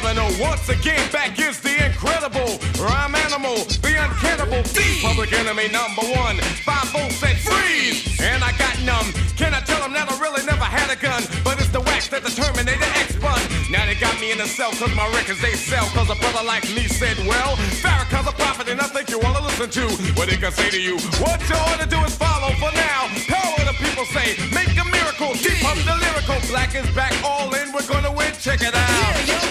7-0. Once again, back is the incredible rhyme animal, the uncannibal thief. Public enemy number one. 5-0 said freeze, and I got numb. Can I tell them that I really never had a gun? But it's the wax that the Terminator X spun. Now they got me in the cell cause my records they sell. Cause a brother like me said, well, Farrakhan's a prophet and I think you wanna listen to what he can say to you. What you ought to do is follow for now. Power the people say, make a miracle. Keep up the lyrical. Black is back, all in, we're gonna win. Check it out. Yeah,